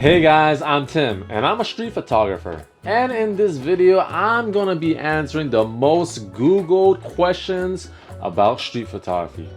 Hey guys, I'm Tim and I'm a street photographer. And in this video, I'm gonna be answering the most Googled questions about street photography.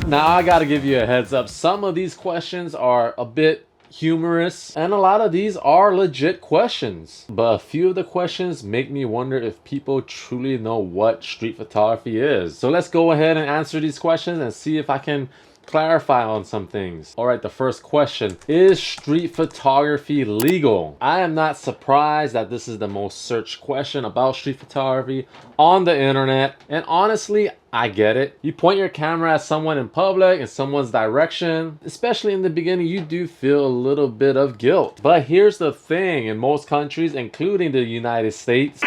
Now I gotta give you a heads up, some of these questions are a bit humorous and a lot of these are legit questions, but a few of the questions make me wonder if people truly know what street photography is. So let's go ahead and answer these questions and see if I can clarify on some things. All right, the first question: is street photography legal? I am not surprised that this is the most searched question about street photography on the internet, and honestly, I get it. You point your camera at someone in public in someone's direction, especially in the beginning, you do feel a little bit of guilt. But here's the thing, in most countries, including the United States,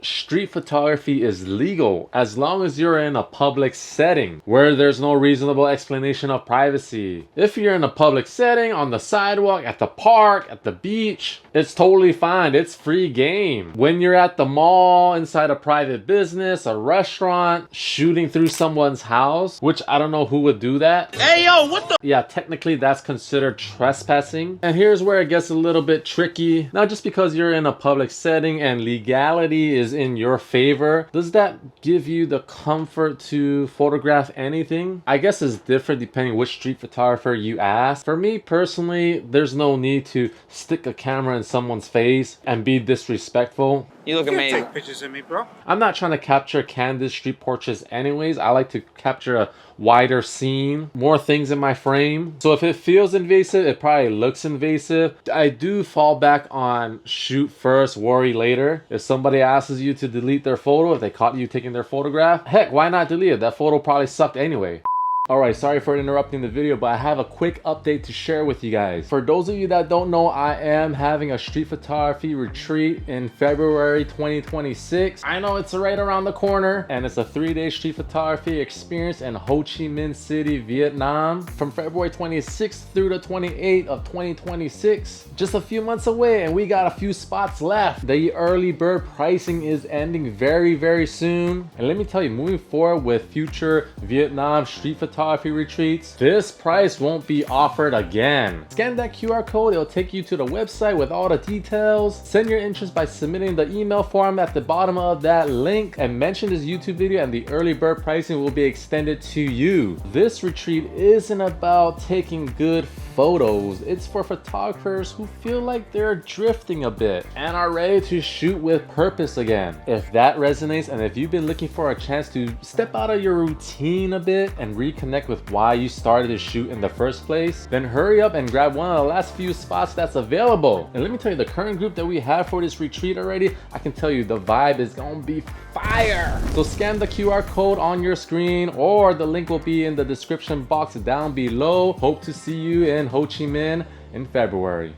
street photography is legal as long as you're in a public setting where there's no reasonable explanation of privacy. If you're in a public setting, on the sidewalk, at the park, at the beach, it's totally fine. It's free game. When you're at the mall, inside a private business, a restaurant, shooting through someone's house, which I don't know who would do that. Hey yo, what the? Yeah, technically that's considered trespassing. And here's where it gets a little bit tricky. Now, just because you're in a public setting and legality is in your favor, does that give you the comfort to photograph anything? I guess it's different depending which street photographer you ask. For me personally, there's no need to stick a camera in someone's face and be disrespectful. You look amazing. Take pictures of me, bro. I'm not trying to capture candid street portraits anyways. I like to capture a wider scene, more things in my frame. So if it feels invasive, it probably looks invasive. I do fall back on shoot first, worry later. If somebody asks you to delete their photo, if they caught you taking their photograph, heck, why not delete it? That photo probably sucked anyway. Alright, sorry for interrupting the video, but I have a quick update to share with you guys. For those of you that don't know, I am having a street photography retreat in February 2026. I know it's right around the corner, and it's a 3-day street photography experience in Ho Chi Minh City, Vietnam, from February 26th through the 28th of 2026. Just a few months away, and we got a few spots left. The early bird pricing is ending very soon. And let me tell you, moving forward with future Vietnam street photography retreats, this price won't be offered again. Scan that QR code, it'll take you to the website with all the details. Send your interest by submitting the email form at the bottom of that link and mention this YouTube video, and the early bird pricing will be extended to you. This retreat isn't about taking good photos, it's for photographers who feel like they're drifting a bit and are ready to shoot with purpose again. If that resonates, and if you've been looking for a chance to step out of your routine a bit and reconnect with why you started to shoot in the first place, then hurry up and grab one of the last few spots that's available. And let me tell you, the current group that we have for this retreat already, I can tell you the vibe is gonna be fire. So scan the QR code on your screen, or the link will be in the description box down below. Hope to see you in Ho Chi Minh in February.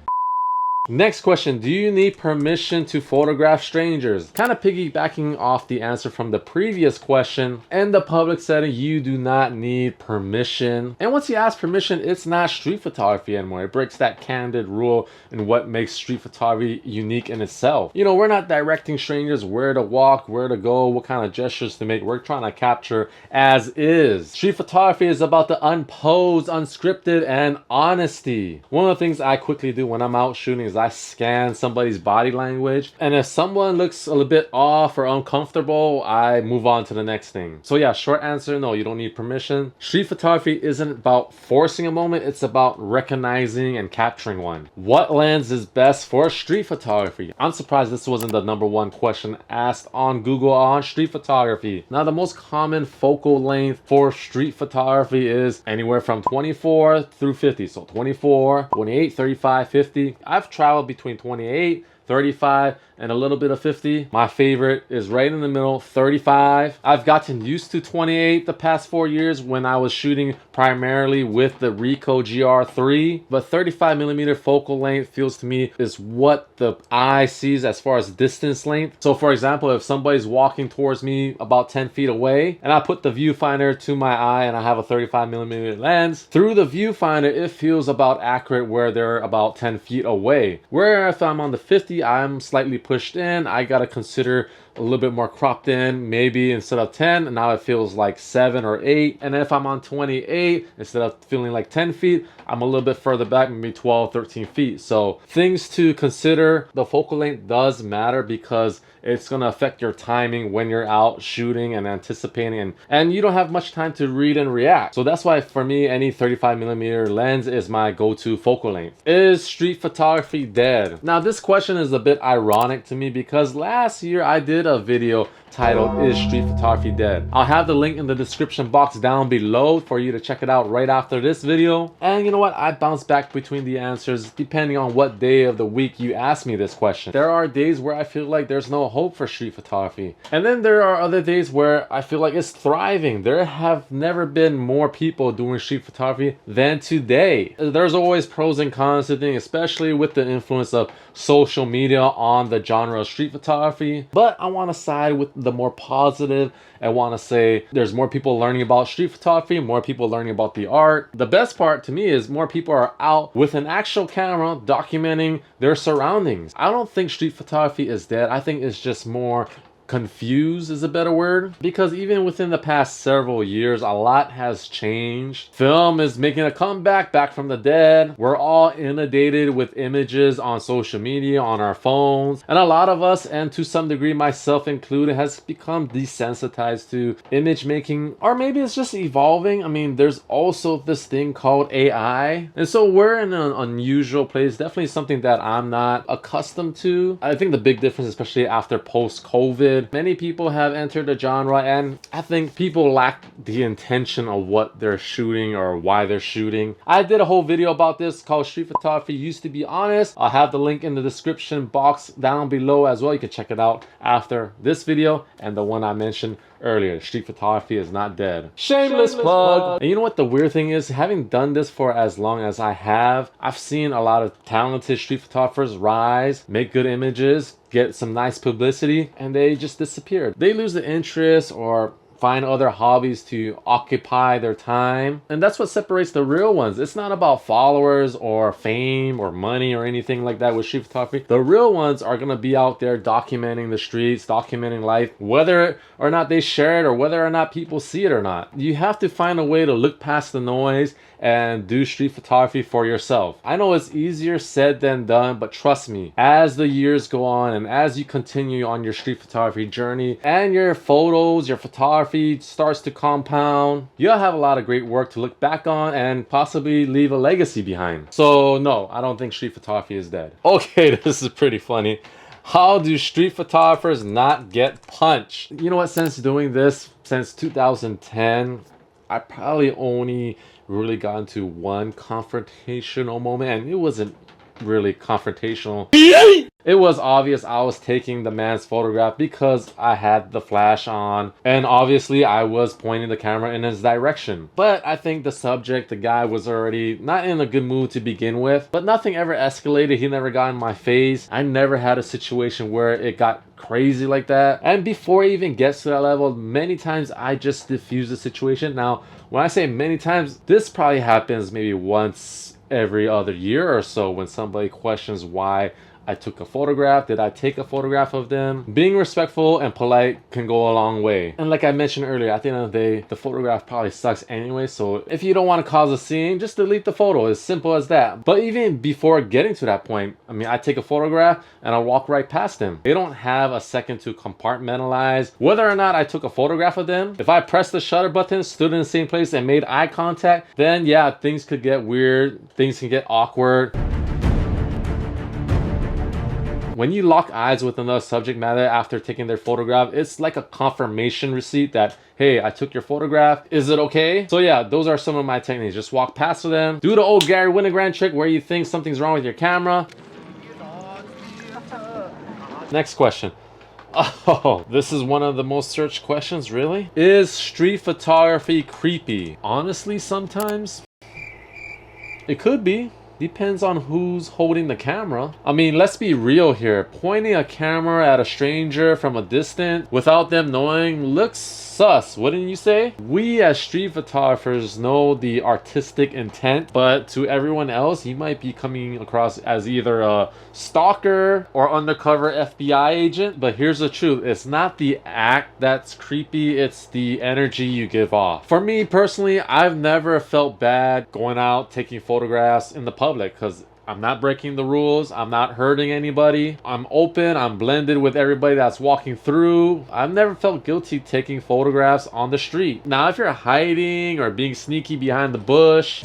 Next question: do you need permission to photograph strangers? Kind of piggybacking off the answer from the previous question, in the public setting, you do not need permission. And once you ask permission, it's not street photography anymore. It breaks that candid rule in what makes street photography unique in itself. You know, we're not directing strangers where to walk, where to go, what kind of gestures to make. We're trying to capture as is. Street photography is about the unposed, unscripted, and honesty. One of the things I quickly do when I'm out shooting is I scan somebody's body language, and if someone looks a little bit off or uncomfortable, I move on to the next thing. So yeah, short answer, no, you don't need permission. Street photography isn't about forcing a moment, it's about recognizing and capturing one. What lens is best for street photography? I'm surprised this wasn't the #1 question asked on Google on street photography. Now, the most common focal length for street photography is anywhere from 24 through 50. So 24, 28, 35, 50. I've traveled between 28, 35, and a little bit of 50. My favorite is right in the middle, 35. I've gotten used to 28 the past 4 years when I was shooting primarily with the Ricoh GR3, but 35mm focal length feels to me is what the eye sees as far as distance length. So for example, if somebody's walking towards me about 10 feet away and I put the viewfinder to my eye and I have a 35mm lens, through the viewfinder it feels about accurate where they're about 10 feet away. Where if I'm on the 50 50, I'm slightly pushed in. I gotta consider a little bit more cropped in. Maybe instead of 10, now it feels like 7 or 8. And if I'm on 28, instead of feeling like 10 feet, I'm a little bit further back, maybe 12, 13 feet. So things to consider. The focal length does matter because it's going to affect your timing when you're out shooting and anticipating, and you don't have much time to read and react. So that's why for me, any 35mm lens is my go-to focal length. Is street photography dead? Now this question is a bit ironic to me because last year I did a video titled "Is Street Photography Dead?" I'll have the link in the description box down below for you to check it out right after this video. And you know what, I bounce back between the answers depending on what day of the week you ask me this question. There are days where I feel like there's no hope for street photography, and then there are other days where I feel like it's thriving. There have never been more people doing street photography than today. There's always pros and cons to things, especially with the influence of social media on the genre of street photography, but I want to side with the more positive. I want to say there's more people learning about street photography, more people learning about the art. The best part to me is more people are out with an actual camera documenting their surroundings. I don't think street photography is dead. I think it's just more confused is a better word, because even within the past several years a lot has changed. Film is making a comeback, back from the dead. We're all inundated with images on social media, on our phones, and a lot of us, and to some degree myself included, has become desensitized to image making, or maybe it's just evolving. I mean, there's also this thing called AI, and so we're in an unusual place, definitely something that I'm not accustomed to. I think the big difference, especially after post-COVID, many people have entered the genre, and I think people lack the intention of what they're shooting or why they're shooting. I did a whole video about this called Street Photography Used to Be Honest. I'll have the link in the description box down below as well. You can check it out after this video and the one I mentioned earlier. Street photography is not dead. Shameless plug. And you know what the weird thing is? Having done this for as long as I have, I've seen a lot of talented street photographers rise, make good images, get some nice publicity, and they just disappear. They lose the interest or find other hobbies to occupy their time, and that's what separates the real ones. It's not about followers or fame or money or anything like that with street photography. The real ones are gonna be out there documenting the streets, documenting life, whether or not they share it or whether or not people see it or not. You have to find a way to look past the noise and do street photography for yourself. I know it's easier said than done, but trust me, as the years go on and as you continue on your street photography journey and your photos, your photography starts to compound, you'll have a lot of great work to look back on and possibly leave a legacy behind. So no, I don't think street photography is dead. Okay, this is pretty funny. How do street photographers not get punched? You know what, since doing this, since 2010, I probably only really got into one confrontational moment, and it wasn't really confrontational. It was obvious I was taking the man's photograph because I had the flash on, and obviously I was pointing the camera in his direction. But I think the subject, the guy, was already not in a good mood to begin with, but nothing ever escalated. He never got in my face. I never had a situation where it got crazy like that. And before it even gets to that level, many times I just diffuse the situation. Now, when I say many times, this probably happens maybe once every other year or so when somebody questions why I took a photograph. Did I take a photograph of them? Being respectful and polite can go a long way. And like I mentioned earlier, at the end of the day, the photograph probably sucks anyway. So if you don't want to cause a scene, just delete the photo. As simple as that. But even before getting to that point, I mean, I take a photograph and I walk right past them. They don't have a second to compartmentalize whether or not I took a photograph of them. If I pressed the shutter button, stood in the same place and made eye contact, then yeah, things could get weird. Things can get awkward. When you lock eyes with another subject matter after taking their photograph, it's like a confirmation receipt that, hey, I took your photograph. Is it okay? So yeah, those are some of my techniques. Just walk past them. Do the old Gary Winogrand trick where you think something's wrong with your camera. Next question. Oh, this is one of the most searched questions, really? Is street photography creepy? Honestly, sometimes it could be. Depends on who's holding the camera. I mean, let's be real here. Pointing a camera at a stranger from a distance without them knowing looks sus, wouldn't you say? We as street photographers know the artistic intent, but to everyone else, you might be coming across as either a stalker or undercover FBI agent. But here's the truth, it's not the act that's creepy, it's the energy you give off. For me personally, I've never felt bad going out taking photographs in the public because I'm not breaking the rules. I'm not hurting anybody. I'm open. I'm blended with everybody that's walking through. I've never felt guilty taking photographs on the street. Now, if you're hiding or being sneaky behind the bush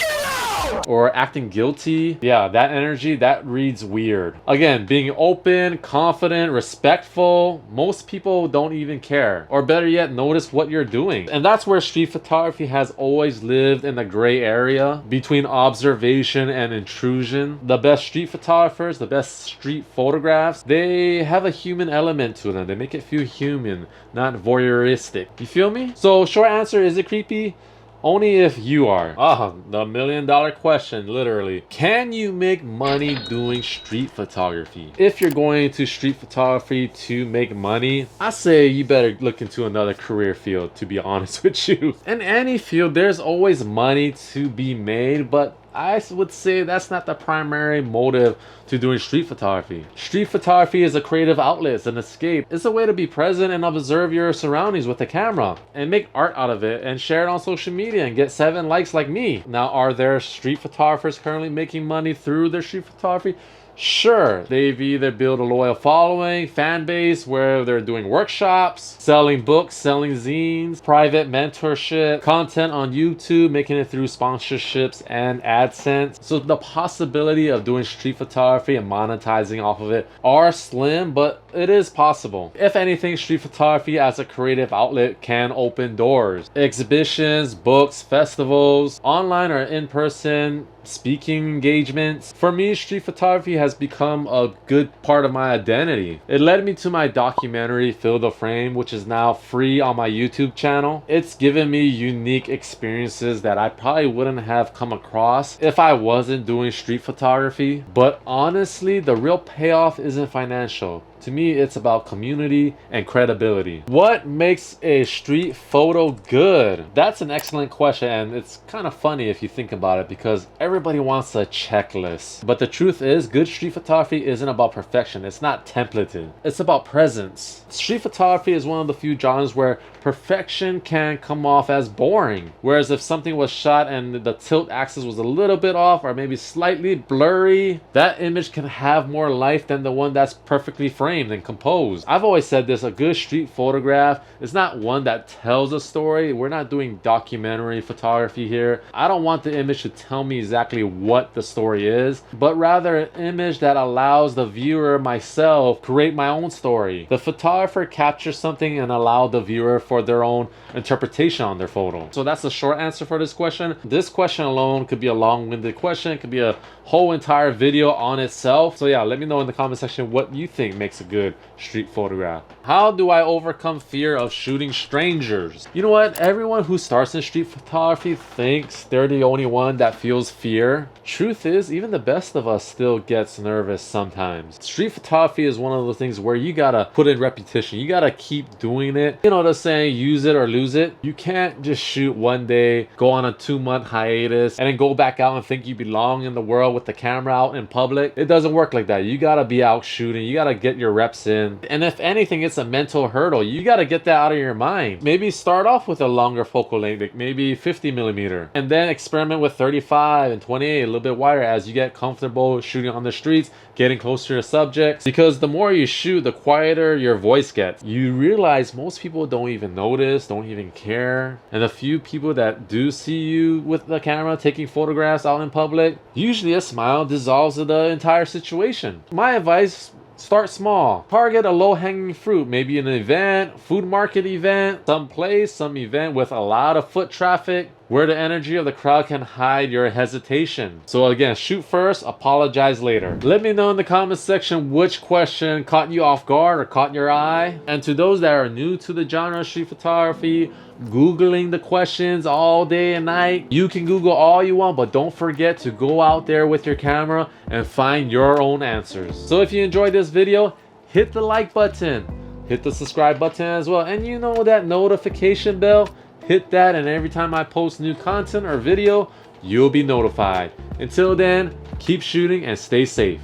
or acting guilty, yeah, that energy, that reads weird. Again, being open, confident, respectful, most people don't even care. Or better yet, notice what you're doing. And that's where street photography has always lived in the gray area between observation and intrusion. The best street photographers, the best street photographs, they have a human element to them. They make it feel human, not voyeuristic. You feel me? So short answer, is it creepy? Only if you are. The $1 million question, literally. Can you make money doing street photography? If you're going into street photography to make money, I say you better look into another career field, to be honest with you. In any field, there's always money to be made, but I would say that's not the primary motive to doing street photography. Street photography is a creative outlet, it's an escape. It's a way to be present and observe your surroundings with the camera and make art out of it and share it on social media and get 7 likes like me. Now, are there street photographers currently making money through their street photography? Sure, they've either built a loyal following, fan base where they're doing workshops, selling books, selling zines, private mentorship, content on YouTube, making it through sponsorships and AdSense. So the possibility of doing street photography and monetizing off of it are slim, but it is possible. If anything, street photography as a creative outlet can open doors. Exhibitions, books, festivals, online or in-person speaking engagements. For me, street photography has become a good part of my identity. It led me to my documentary Fill the Frame, which is now free on my YouTube channel. It's given me unique experiences that I probably wouldn't have come across if I wasn't doing street photography. But honestly, the real payoff isn't financial. To me, it's about community and credibility. What makes a street photo good? That's an excellent question, and it's kind of funny if you think about it because everybody wants a checklist. But the truth is, good street photography isn't about perfection. It's not templated. It's about presence. Street photography is one of the few genres where perfection can come off as boring. Whereas if something was shot and the tilt axis was a little bit off or maybe slightly blurry, that image can have more life than the one that's perfectly framed and composed. I've always said this, a good street photograph is not one that tells a story. We're not doing documentary photography here. I don't want the image to tell me exactly what the story is, but rather an image that allows the viewer, myself, create my own story. The photographer captures something and allow the viewer for their own interpretation on their photo. So that's the short answer for this question. This question alone could be a long-winded question. It could be a whole entire video on itself. So yeah, let me know in the comment section what you think makes a good street photograph. How do I overcome fear of shooting strangers? You know what? Everyone who starts in street photography thinks they're the only one that feels fear. Truth is, even the best of us still gets nervous sometimes. Street photography is one of those things where you gotta put in repetition. You gotta keep doing it. You know the saying, use it or lose it. You can't just shoot one day, go on a 2-month hiatus, and then go back out and think you belong in the world with the camera out in public. It doesn't work like that. You gotta be out shooting. You gotta get your reps in. And if anything, it's a mental hurdle. You gotta get that out of your mind. Maybe start off with a longer focal length, like maybe 50mm, and then experiment with 35 and 28, a little bit wider as you get comfortable shooting on the streets, getting closer to subjects. Because the more you shoot, the quieter your voice gets. You realize most people don't even notice, don't even care. And the few people that do see you with the camera taking photographs out in public, usually a smile dissolves the entire situation. My advice, start small. Target a low-hanging fruit, maybe an event, food market event, some place, some event with a lot of foot traffic. where the energy of the crowd can hide your hesitation. So again, shoot first, apologize later. Let me know in the comment section which question caught you off guard or caught your eye. And to those that are new to the genre of street photography, Googling the questions all day and night, you can Google all you want, but don't forget to go out there with your camera and find your own answers. So if you enjoyed this video, hit the like button, hit the subscribe button as well, and you know that notification bell, hit that, and every time I post new content or video, you'll be notified. Until then, keep shooting and stay safe.